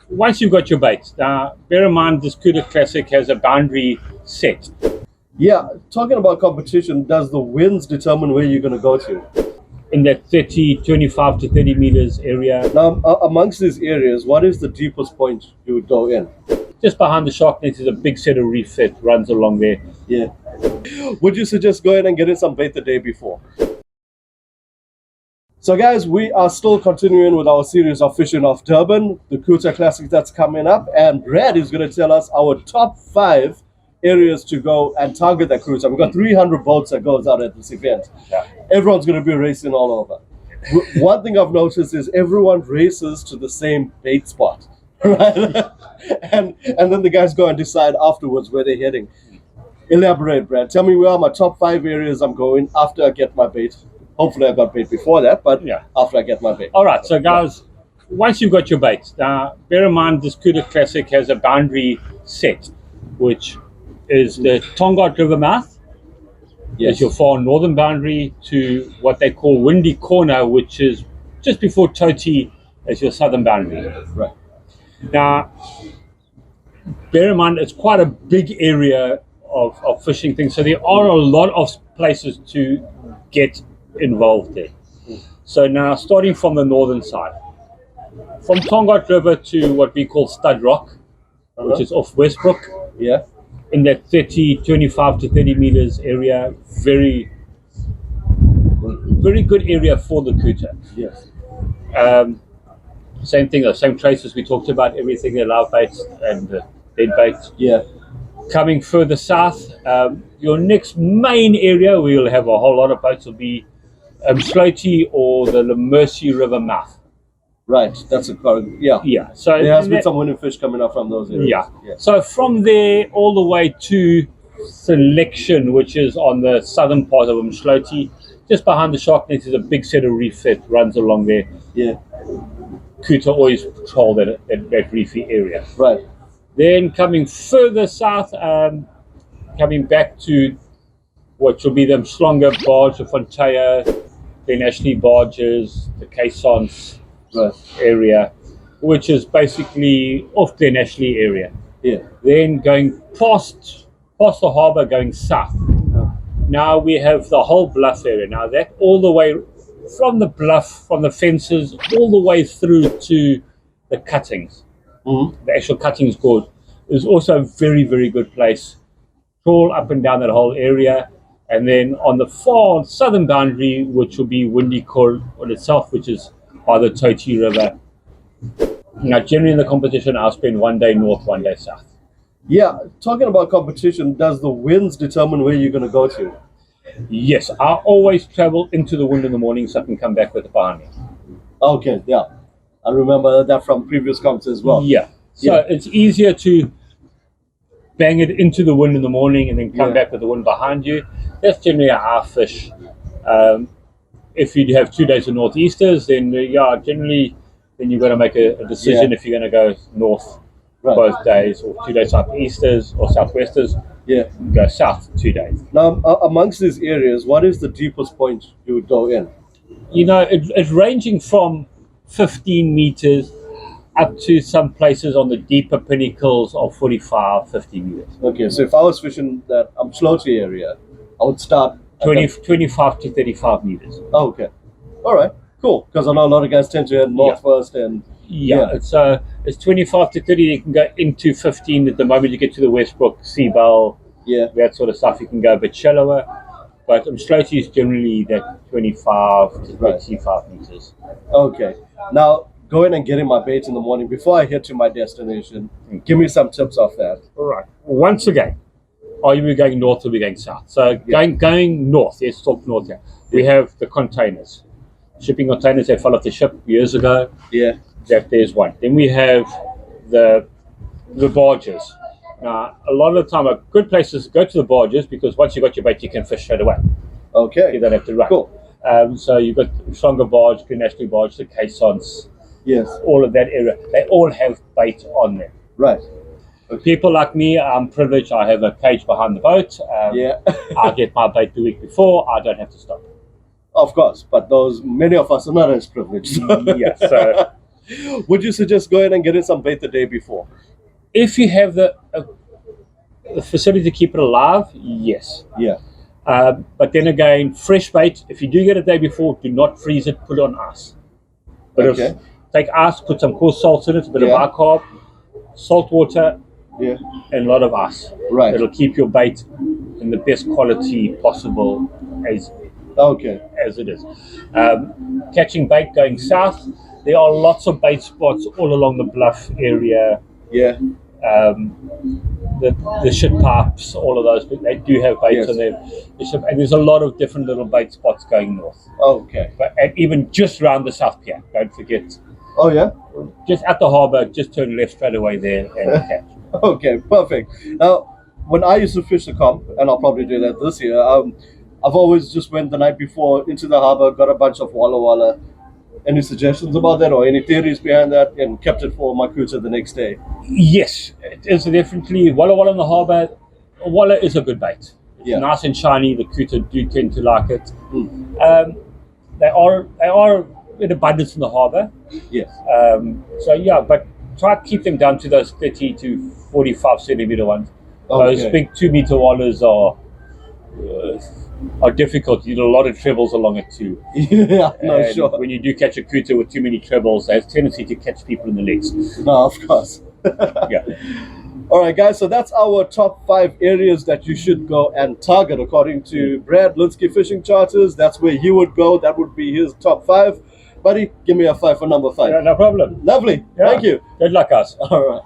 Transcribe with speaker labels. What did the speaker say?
Speaker 1: once you've got your bait, now bear in mind this Couta Classic has a boundary set.
Speaker 2: Yeah, talking about competition, does the winds determine where you're going to go to?
Speaker 1: In that 25 to 30 meters area.
Speaker 2: Now, amongst these areas, what is the deepest point you would go in?
Speaker 1: Just behind the shark net is a big set of reef that runs along there.
Speaker 2: Yeah. Would you suggest going and getting some bait the day before? So guys, we are still continuing with our series of fishing off Durban, the Couta Classic that's coming up, and Brad is going to tell us our top 5 areas to go and target that Couta. We've got 300 boats that goes out at this event.
Speaker 1: Yeah.
Speaker 2: Everyone's going to be racing all over. One thing I've noticed is everyone races to the same bait spot, right? and then the guys go and decide afterwards where they're heading. Elaborate, Brad. Tell me where are my top 5 areas I'm going after I get my bait. Hopefully I got bait before that, but yeah, after I get my bait.
Speaker 1: All right, so guys, once you've got your bait, now bear in mind this Couta Classic has a boundary set, which is the Tongaat River mouth. Yes. Is your far northern boundary to what they call Windy Corner, which is just before Toti as your southern boundary.
Speaker 2: Right.
Speaker 1: Now, bear in mind it's quite a big area of fishing things, so there are a lot of places to get involved there. So now, starting from the northern side, from Tongaat River to what we call Stud Rock, which is off Westbrook.
Speaker 2: Yeah.
Speaker 1: In that 25 to 30 meters area, very good area for the Couta.
Speaker 2: Yes.
Speaker 1: Same thing, the same traces we talked about, everything, the live baits and the dead baits.
Speaker 2: Yeah.
Speaker 1: Coming further south, your next main area where you'll have a whole lot of boats will be Sloty or the Lynski River mouth.
Speaker 2: Right, that's a yeah.
Speaker 1: Yeah. So
Speaker 2: there has been some winning fish coming up from those areas.
Speaker 1: Yeah. So from there all the way to Selection, which is on the southern part of Sloty, just behind the shark net is a big set of reef that runs along there.
Speaker 2: Yeah.
Speaker 1: Couta always patrol that reefy area.
Speaker 2: Right.
Speaker 1: Then coming further south, coming back to what will be the Mshlonga barge, the Fontaine, the Ashley barges, the Caissons area, which is basically off the Ashley area.
Speaker 2: Yeah.
Speaker 1: Then going past the harbour, going south. Now we have the whole bluff area. Now that all the way from the bluff, from the fences, all the way through to the cuttings.
Speaker 2: Mm-hmm.
Speaker 1: The actual cuttings board is also a very, very good place. Trawl up and down that whole area. And then on the far southern boundary, which will be Windy Corner on itself, which is by the Toti River. Now, generally in the competition, I'll spend one day north, one day south.
Speaker 2: Yeah, talking about competition, does the winds determine where you're going to go to?
Speaker 1: Yes, I always travel into the wind in the morning so I can come back with it behind me.
Speaker 2: Okay, yeah. I remember that from previous comps as well.
Speaker 1: Yeah, so it's easier to bang it into the wind in the morning and then come back with the wind behind you. That's generally how I fish. If you have 2 days of northeasters, then generally then you've got to make a decision if you're going to go north both days, or 2 days southeasters or southwesters.
Speaker 2: Yeah,
Speaker 1: go south 2 days.
Speaker 2: Now, amongst these areas, what is the deepest point you would go in?
Speaker 1: You know, it's ranging from 15 meters up to some places on the deeper pinnacles of 45, 50 meters.
Speaker 2: Okay, so if I was fishing that Sloty area, I would start
Speaker 1: 25 to 35 meters.
Speaker 2: Oh, okay. All right, cool. Because I know a lot of guys tend to head north first and...
Speaker 1: It's 25 to 30. You can go into 15 at the moment you get to the Westbrook, Seabell, that sort of stuff. You can go a bit shallower. But Sloty is generally that 25 to 35 meters.
Speaker 2: Okay. Now, going and getting my bait in the morning before I head to my destination, give me some tips off that.
Speaker 1: All right. Once again, are you going north or are we going south? So going north, let's talk north here. We have the containers. Shipping containers, they fell off the ship years ago.
Speaker 2: Yeah.
Speaker 1: There's one. Then we have the barges. Now, a lot of the time, a good place is to go to the barges because once you've got your bait, you can fish straight away.
Speaker 2: Okay.
Speaker 1: You don't have to run.
Speaker 2: Cool.
Speaker 1: So you've got stronger barge, National barge, the Caissons.
Speaker 2: Yes.
Speaker 1: All of that area. They all have bait on them.
Speaker 2: Right.
Speaker 1: Okay. People like me, I'm privileged. I have a cage behind the boat. I get my bait the week before. I don't have to stop.
Speaker 2: Of course, but many of us are not as privileged.
Speaker 1: So
Speaker 2: Would you suggest going and getting some bait the day before?
Speaker 1: If you have the facility to keep it alive, yes.
Speaker 2: Yeah.
Speaker 1: But then again, fresh bait, if you do get it the day before, do not freeze it, put it on ice. But
Speaker 2: Okay.
Speaker 1: take ice, put some coarse salt in it, a bit of
Speaker 2: Yeah.
Speaker 1: bicarb, salt water,
Speaker 2: Yeah.
Speaker 1: and a lot of ice.
Speaker 2: Right.
Speaker 1: It'll keep your bait in the best quality possible
Speaker 2: Okay.
Speaker 1: as it is. Catching bait going south, there are lots of bait spots all along the bluff area.
Speaker 2: Yeah.
Speaker 1: The shit pipes, all of those, but they do have baits
Speaker 2: Yes.
Speaker 1: on there. And there's a lot of different little bait spots going north.
Speaker 2: Okay.
Speaker 1: And even just round the South Pier, don't forget.
Speaker 2: Oh yeah.
Speaker 1: Just at the harbour, just turn left straight away there and catch.
Speaker 2: Okay. Perfect. Now, when I used to fish the comp, and I'll probably do that this year, I've always just went the night before into the harbour, got a bunch of walla walla. Any suggestions about that, or any theories behind that, and kept it for my Couta the next day?
Speaker 1: Yes, it is definitely Walla Walla in the harbour. Walla is a good bait. It's
Speaker 2: Yeah.
Speaker 1: nice and shiny. The Couta do tend to like it.
Speaker 2: Mm.
Speaker 1: They are in abundance in the harbour.
Speaker 2: Yes.
Speaker 1: So yeah, but try to keep them down to those 30 to 45 centimetre ones. Those
Speaker 2: Okay.
Speaker 1: big 2 metre wallas are difficult. You need a lot of trebles along it too.
Speaker 2: Yeah. No,
Speaker 1: And
Speaker 2: sure.
Speaker 1: when you do catch a Couta with too many trebles, they have a tendency to catch people in the legs.
Speaker 2: No, of course.
Speaker 1: Yeah.
Speaker 2: All right, guys. So that's our top 5 areas that you should go and target according to Brad Lynski Fishing Charters. That's where he would go. That would be his top 5. Buddy, give me a 5 for number 5.
Speaker 1: No problem.
Speaker 2: Lovely.
Speaker 1: Yeah.
Speaker 2: Thank you.
Speaker 1: Good luck, guys.
Speaker 2: All right.